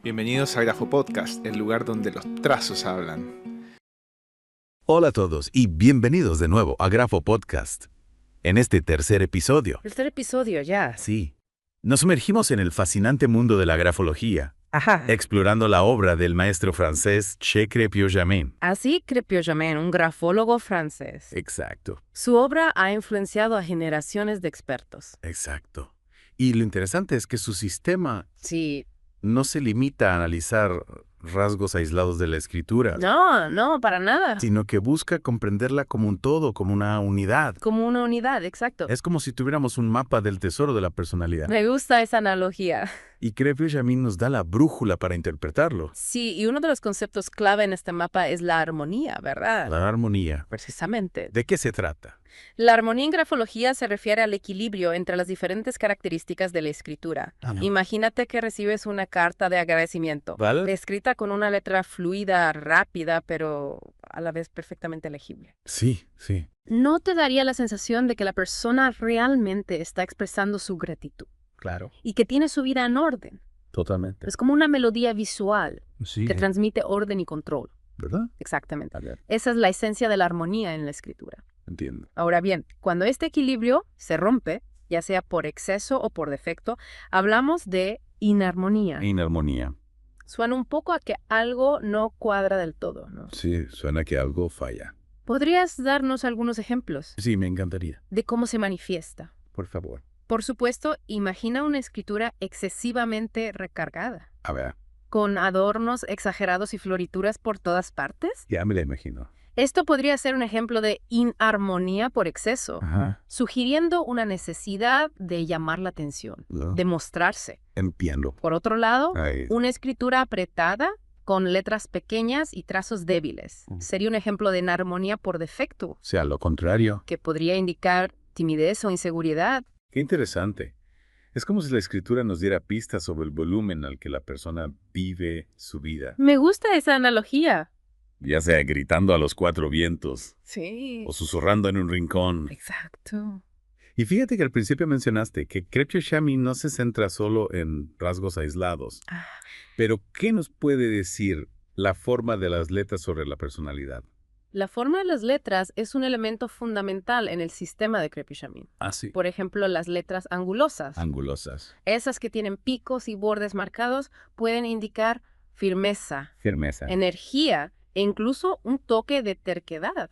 Bienvenidos a Grafo Podcast, el lugar donde los trazos hablan. Hola a todos y bienvenidos de nuevo a Grafo Podcast. En este tercer episodio, Tercer episodio ya. sí, nos sumergimos en el fascinante mundo de la grafología, Ajá. explorando la obra del maestro francés Che Crépio-Jamin. Así Crépio-Jamin, un grafólogo francés. Exacto, Su obra ha influenciado a generaciones de expertos. exacto. Y lo interesante es que su sistema Sí. no se limita a analizar rasgos aislados de la escritura, No, para nada. sino que busca comprenderla como un todo, como una unidad. Como una unidad, exacto. Es como si tuviéramos un mapa del tesoro de la personalidad. Me gusta esa analogía. Y Crépio-Jamin nos da la brújula para interpretarlo. Sí, y uno de los conceptos clave en este mapa es la armonía, ¿verdad? La armonía. Precisamente. ¿De qué se trata? La armonía en grafología se refiere al equilibrio entre las diferentes características de la escritura. Imagínate que recibes una carta de agradecimiento, ¿Vale? escrita con una letra fluida, rápida, pero a la vez perfectamente legible. Sí, sí. ¿No te daría la sensación de que la persona realmente está expresando su gratitud Claro. y que tiene su vida en orden? Totalmente. Es como una melodía visual Sí. que transmite orden y control. ¿Verdad? Exactamente. A ver, Esa es la esencia de la armonía en la escritura. entiendo. Ahora bien, cuando este equilibrio se rompe, ya sea por exceso o por defecto, hablamos de inarmonía. Inarmonía. Suena un poco a que algo no cuadra del todo, ¿no? Sí, suena que algo falla. ¿Podrías darnos algunos ejemplos Sí, me encantaría. de cómo se manifiesta? Por favor. Por supuesto, imagina una escritura excesivamente recargada, A ver, con adornos exagerados y florituras por todas partes. ya me la imagino. Esto podría ser un ejemplo de inarmonía por exceso, Ajá. sugiriendo una necesidad de llamar la atención, de mostrarse. Entiendo. Por otro lado, Ahí. una escritura apretada con letras pequeñas y trazos débiles sería un ejemplo de inarmonía por defecto, O sea, lo contrario. que podría indicar timidez o inseguridad. Qué interesante. Es como si la escritura nos diera pistas sobre el volumen al que la persona vive su vida. Me gusta esa analogía. Ya sea gritando a los cuatro vientos Sí. o susurrando en un rincón. Exacto. Y fíjate que al principio mencionaste que Crépio-Jamin no se centra solo en rasgos aislados. Ah. Pero, ¿qué nos puede decir la forma de las letras sobre la personalidad? La forma de las letras es un elemento fundamental en el sistema de Crépio-Jamin. Ah, sí. Por ejemplo, las letras angulosas. Angulosas. Esas que tienen picos y bordes marcados pueden indicar firmeza, Firmeza. energía e incluso un toque de terquedad,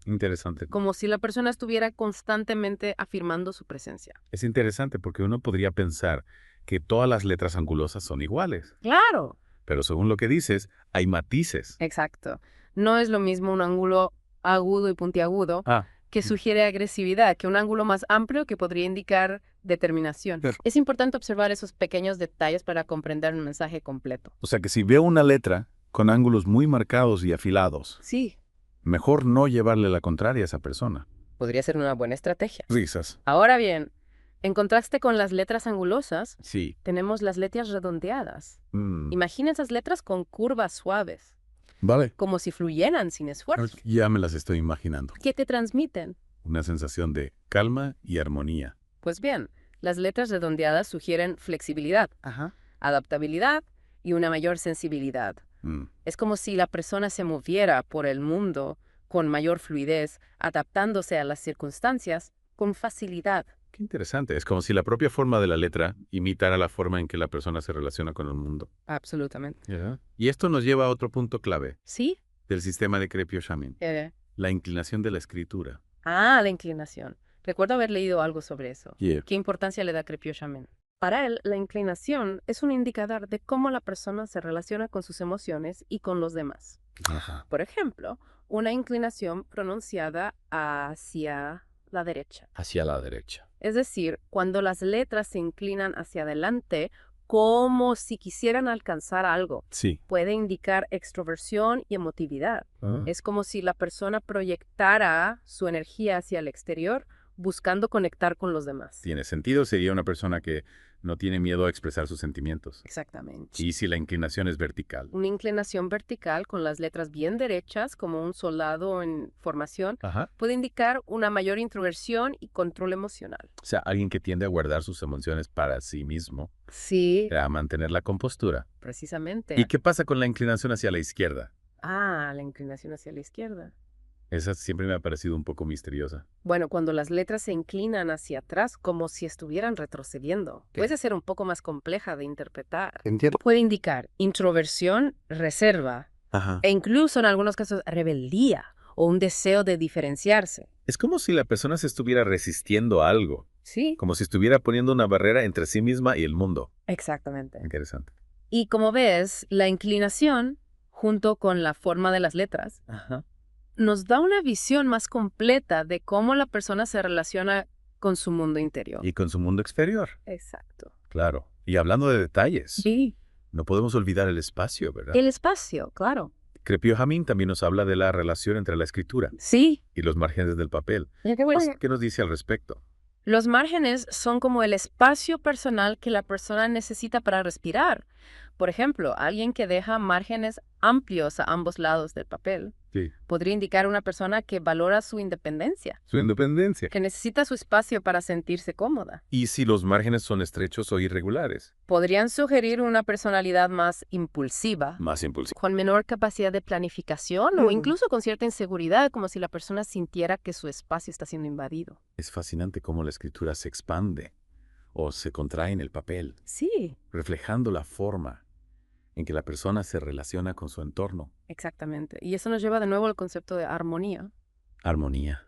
Interesante. como si la persona estuviera constantemente afirmando su presencia. Es interesante porque uno podría pensar que todas las letras angulosas son iguales. ¡Claro! Pero según lo que dices, hay matices. Exacto. No es lo mismo un ángulo agudo y puntiagudo que sugiere agresividad que un ángulo más amplio que podría indicar determinación. Claro. Es importante observar esos pequeños detalles para comprender un mensaje completo. O sea que si veo una letra con ángulos muy marcados y afilados, Sí, mejor no llevarle la contraria a esa persona. podría ser una buena estrategia. Risas. Ahora bien, en contraste con las letras angulosas, Sí. tenemos las letras redondeadas. Mm. Imagina esas letras con curvas suaves, Vale. como si fluyeran sin esfuerzo. Ya me las estoy imaginando. ¿Qué te transmiten? Una sensación de calma y armonía. Pues bien, las letras redondeadas sugieren flexibilidad, adaptabilidad y una mayor sensibilidad. Es como si la persona se moviera por el mundo con mayor fluidez, adaptándose a las circunstancias con facilidad. Qué interesante. Es como si la propia forma de la letra imitara la forma en que la persona se relaciona con el mundo. Absolutamente. Y esto nos lleva a otro punto clave ¿Sí? del sistema de Crépio-Jamin. La inclinación de la escritura. La inclinación. Recuerdo haber leído algo sobre eso. Yeah. ¿Qué importancia le da Crépio-Jamin? Para él, la inclinación es un indicador de cómo la persona se relaciona con sus emociones y con los demás. Ajá. Por ejemplo, una inclinación pronunciada hacia la derecha. Hacia la derecha. Es decir, cuando las letras se inclinan hacia adelante como si quisieran alcanzar algo, Sí. puede indicar extroversión y emotividad. Es como si la persona proyectara su energía hacia el exterior buscando conectar con los demás. Tiene sentido. Sería una persona que No tiene miedo a expresar sus sentimientos. Exactamente. Y si la inclinación es vertical. Una inclinación vertical con las letras bien derechas, como un soldado en formación, Ajá. puede indicar una mayor introversión y control emocional. O sea, alguien que tiende a guardar sus emociones para sí mismo, Sí, a mantener la compostura. precisamente. ¿Y qué pasa con la inclinación hacia la izquierda? Ah, la inclinación hacia la izquierda. Esa siempre me ha parecido un poco misteriosa. Bueno, cuando las letras se inclinan hacia atrás como si estuvieran retrocediendo, ¿Qué? puede ser un poco más compleja de interpretar. Entiendo. Puede indicar introversión, reserva, Ajá. e incluso en algunos casos rebeldía o un deseo de diferenciarse. Es como si la persona se estuviera resistiendo a algo, Sí, como si estuviera poniendo una barrera entre sí misma y el mundo. exactamente. Interesante. Y como ves, la inclinación, junto con la forma de las letras, Ajá. nos da una visión más completa de cómo la persona se relaciona con su mundo interior. Y con su mundo exterior. Exacto. Claro. Y hablando de detalles, Sí. no podemos olvidar el espacio, ¿verdad? El espacio, claro. Crepio Hamín también nos habla de la relación entre la escritura Sí. y los márgenes del papel. ¿Qué nos dice al respecto? Los márgenes son como el espacio personal que la persona necesita para respirar. Por ejemplo, alguien que deja márgenes amplios a ambos lados del papel Sí. podría indicar una persona que valora su independencia, Su independencia. que necesita su espacio para sentirse cómoda. ¿Y si los márgenes son estrechos o irregulares? Podrían sugerir una personalidad más impulsiva, Más impulsivo. con menor capacidad de planificación o incluso con cierta inseguridad, como si la persona sintiera que su espacio está siendo invadido. Es fascinante cómo la escritura se expande o se contrae en el papel, Sí, reflejando la forma en que la persona se relaciona con su entorno. exactamente. Y eso nos lleva de nuevo al concepto de armonía. Armonía.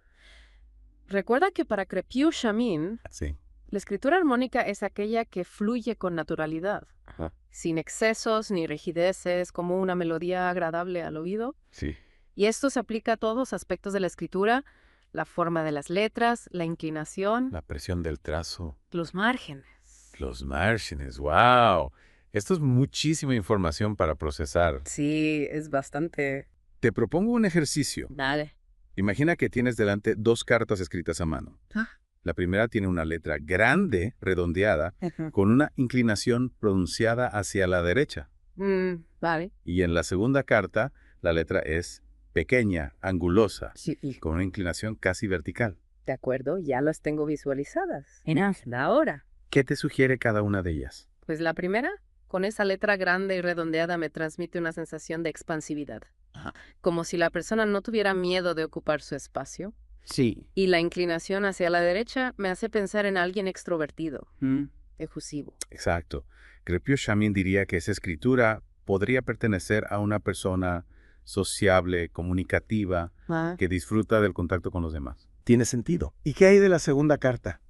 Recuerda que para Crepue Shamin, Sí. la escritura armónica es aquella que fluye con naturalidad, Ajá. sin excesos ni rigideces, como una melodía agradable al oído. Sí. Y esto se aplica a todos los aspectos de la escritura, la forma de las letras, la inclinación, La presión del trazo. los márgenes. Los márgenes. ¡Wow! Esto es muchísima información para procesar. Sí, es bastante... Te propongo un ejercicio. Dale. Imagina que tienes delante 2 cartas escritas a mano. La primera tiene una letra grande, redondeada, con una inclinación pronunciada hacia la derecha. Vale. Y en la segunda carta, la letra es pequeña, angulosa, Sí, con una inclinación casi vertical. de acuerdo, ya las tengo visualizadas. Ahora. ¿Qué te sugiere cada una de ellas? Pues la primera, con esa letra grande y redondeada, me transmite una sensación de expansividad. Ajá. Como si la persona no tuviera miedo de ocupar su espacio. Sí. Y la inclinación hacia la derecha me hace pensar en alguien extrovertido, efusivo. Exacto. Crepio Shamin diría que esa escritura podría pertenecer a una persona sociable, comunicativa, que disfruta del contacto con los demás. Tiene sentido. ¿Y qué hay de la segunda carta?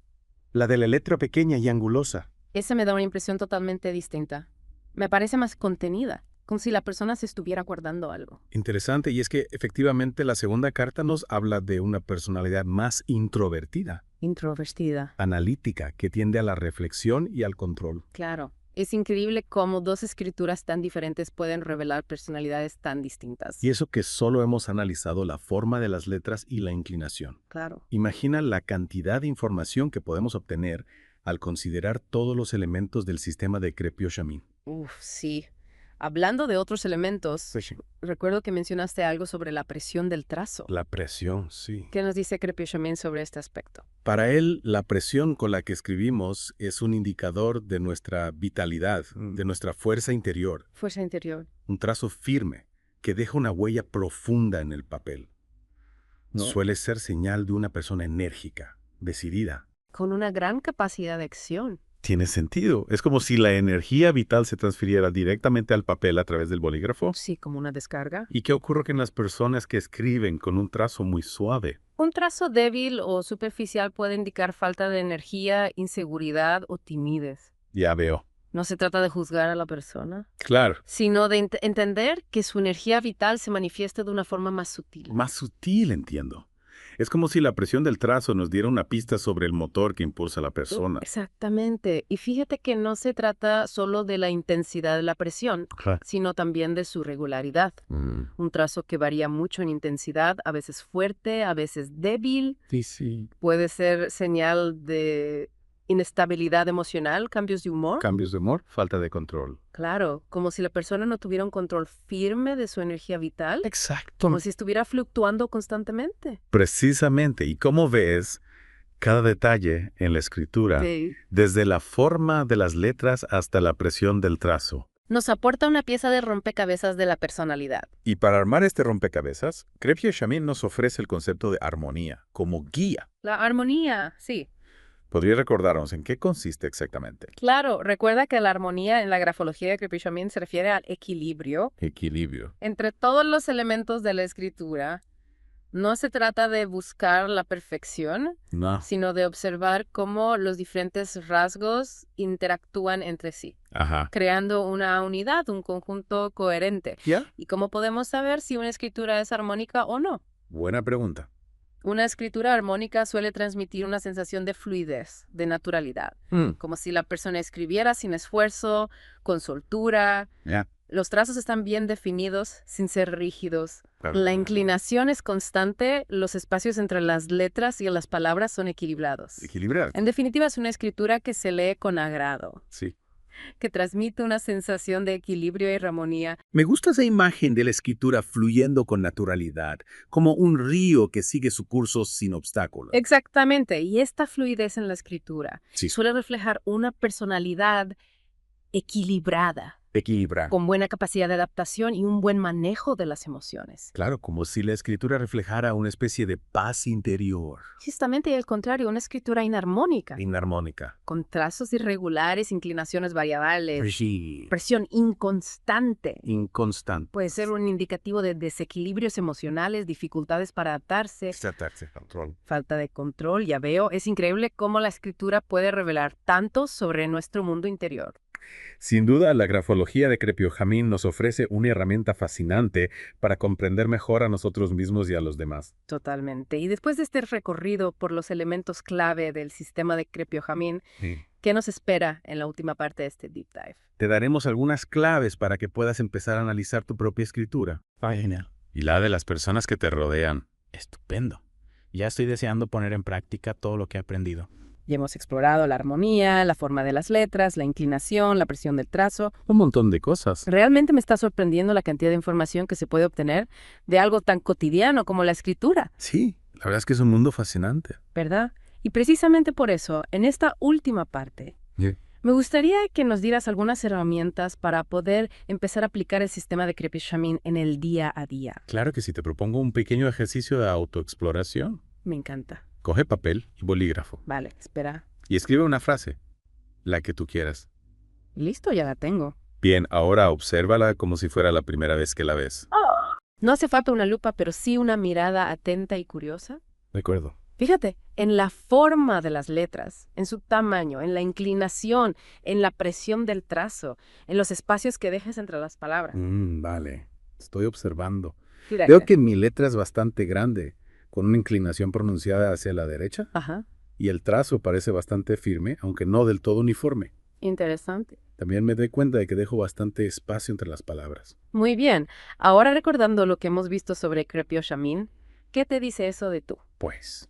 La de la letra pequeña y angulosa. Esa me da una impresión totalmente distinta. Me parece más contenida, como si la persona se estuviera guardando algo. Interesante, y es que efectivamente la segunda carta nos habla de una personalidad más introvertida, Introvertida. analítica, que tiende a la reflexión y al control. Claro. Es increíble cómo dos escrituras tan diferentes pueden revelar personalidades tan distintas. Y eso que solo hemos analizado la forma de las letras y la inclinación. Claro. Imagina la cantidad de información que podemos obtener al considerar todos los elementos del sistema de Crepio Shamin. Uf, sí. Hablando de otros elementos, recuerdo que mencionaste algo sobre la presión del trazo. La presión, sí. ¿Qué nos dice Crepio Shamin sobre este aspecto? Para él, la presión con la que escribimos es un indicador de nuestra vitalidad, de nuestra fuerza interior. Fuerza interior. Un trazo firme que deja una huella profunda en el papel. ¿No? Suele ser señal de una persona enérgica, decidida. Con una gran capacidad de acción. Tiene sentido. Es como si la energía vital se transfiriera directamente al papel a través del bolígrafo. Sí, como una descarga. ¿Y qué ocurre con las personas que escriben con un trazo muy suave? Un trazo débil o superficial puede indicar falta de energía, inseguridad o timidez. Ya veo. No se trata de juzgar a la persona, Claro. sino de entender que su energía vital se manifiesta de una forma más sutil. Más sutil, entiendo. Es como si la presión del trazo nos diera una pista sobre el motor que impulsa a la persona. Exactamente. Y fíjate que no se trata solo de la intensidad de la presión, sino también de su regularidad. Un trazo que varía mucho en intensidad, a veces fuerte, a veces débil, Sí, sí. puede ser señal de inestabilidad emocional, cambios de humor. Cambios de humor, falta de control. Claro, como si la persona no tuviera un control firme de su energía vital. Exacto. Como si estuviera fluctuando constantemente. Precisamente. Y como ves, cada detalle en la escritura, Sí. desde la forma de las letras hasta la presión del trazo. Nos aporta una pieza de rompecabezas de la personalidad. Y para armar este rompecabezas, Krepke-Chamin nos ofrece el concepto de armonía como guía. La armonía, sí. ¿Podría recordarnos en qué consiste exactamente? Claro, recuerda que la armonía en la grafología de Krepke-Chamin se refiere al equilibrio Equilibrio. entre todos los elementos de la escritura. No se trata de buscar la perfección, No. sino de observar cómo los diferentes rasgos interactúan entre sí, Ajá. creando una unidad, un conjunto coherente. ¿Ya? ¿Y cómo podemos saber si una escritura es armónica o no? Buena pregunta. Una escritura armónica suele transmitir una sensación de fluidez, de naturalidad, como si la persona escribiera sin esfuerzo, con soltura. Ya. Los trazos están bien definidos, sin ser rígidos. Claro. La inclinación es constante, los espacios entre las letras y las palabras son equilibrados. Equilibrar. En definitiva, es una escritura que se lee con agrado, Sí. que transmite una sensación de equilibrio y armonía. Me gusta esa imagen de la escritura fluyendo con naturalidad, como un río que sigue su curso sin obstáculos. Exactamente, y esta fluidez en la escritura Sí. suele reflejar una personalidad equilibrada, Equilibra. con buena capacidad de adaptación y un buen manejo de las emociones. Claro, como si la escritura reflejara una especie de paz interior. Justamente y al contrario, una escritura inarmónica, Inarmónica. con trazos irregulares, inclinaciones variables, Sí. presión inconstante. Inconstante. Puede ser un indicativo de desequilibrios emocionales, dificultades para adaptarse, Tratarse control. falta de control, ya veo. Es increíble cómo la escritura puede revelar tanto sobre nuestro mundo interior. Sin duda, la grafología de Krepke-Chamin nos ofrece una herramienta fascinante para comprender mejor a nosotros mismos y a los demás. Totalmente. Y después de este recorrido por los elementos clave del sistema de Krepke-Chamin, Sí. ¿qué nos espera en la última parte de este deep dive? Te daremos algunas claves para que puedas empezar a analizar tu propia escritura. Genial. Y la de las personas que te rodean. Estupendo. Ya estoy deseando poner en práctica todo lo que he aprendido. Ya hemos explorado la armonía, la forma de las letras, la inclinación, la presión del trazo. Un montón de cosas. Realmente me está sorprendiendo la cantidad de información que se puede obtener de algo tan cotidiano como la escritura, Sí, la verdad es que es un mundo fascinante. ¿verdad? Y precisamente por eso, en esta última parte, Sí. me gustaría que nos dieras algunas herramientas para poder empezar a aplicar el sistema de Krepke-Chamin en el día a día. Claro que sí, te propongo un pequeño ejercicio de autoexploración. Me encanta. Coge papel y bolígrafo Vale, espera. y escribe una frase, la que tú quieras. Listo, ya la tengo. Bien, ahora obsérvala como si fuera la primera vez que la ves. No hace falta una lupa, pero sí una mirada atenta y curiosa. De acuerdo. Fíjate, en la forma de las letras, en su tamaño, en la inclinación, en la presión del trazo, en los espacios que dejes entre las palabras. Vale. Estoy observando. Fíjate. Veo que mi letra es bastante grande, con una inclinación pronunciada hacia la derecha, Ajá, y el trazo parece bastante firme, aunque no del todo uniforme. interesante. También me doy cuenta de que dejo bastante espacio entre las palabras. Muy bien. Ahora recordando lo que hemos visto sobre Krepke-Chamin, ¿qué te dice eso de tú? Pues,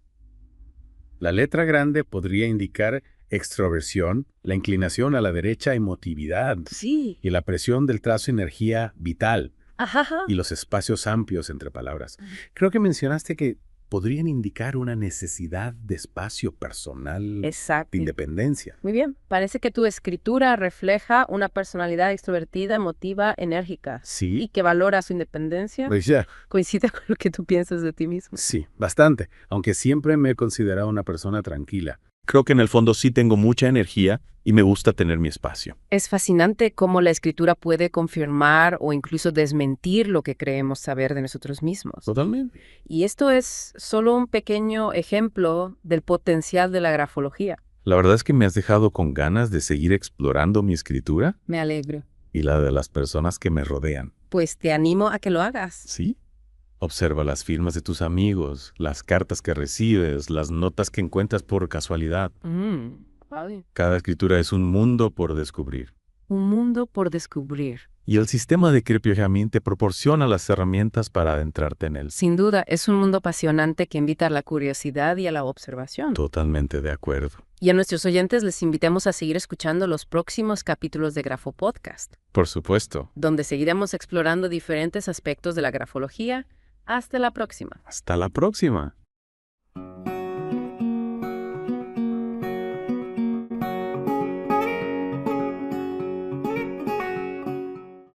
la letra grande podría indicar extroversión, la inclinación a la derecha emotividad, Sí. y la presión del trazo energía vital, Ajá. y los espacios amplios entre palabras. Creo que mencionaste que podrían indicar una necesidad de espacio personal, Exacto. de independencia. Muy bien. Parece que tu escritura refleja una personalidad extrovertida, emotiva, enérgica. Y Sí, que valora su independencia. pues ya, Coincide con lo que tú piensas de ti mismo. sí, bastante, aunque siempre me he considerado una persona tranquila. Creo que en el fondo sí tengo mucha energía y me gusta tener mi espacio. Es fascinante cómo la escritura puede confirmar o incluso desmentir lo que creemos saber de nosotros mismos. Totalmente. Y esto es solo un pequeño ejemplo del potencial de la grafología. La verdad es que me has dejado con ganas de seguir explorando mi escritura Me alegro. y la de las personas que me rodean. Pues te animo a que lo hagas. ¿Sí? Observa las firmas de tus amigos, las cartas que recibes, las notas que encuentras por casualidad. Vale. Cada escritura es un mundo por descubrir. Un mundo por descubrir. Y el sistema de CryptoJamin te proporciona las herramientas para adentrarte en él. Sin duda, es un mundo apasionante que invita a la curiosidad y a la observación. Totalmente de acuerdo. Y a nuestros oyentes les invitamos a seguir escuchando los próximos capítulos de Grafo Podcast, Por supuesto. donde seguiremos explorando diferentes aspectos de la grafología. Hasta la próxima. Hasta la próxima.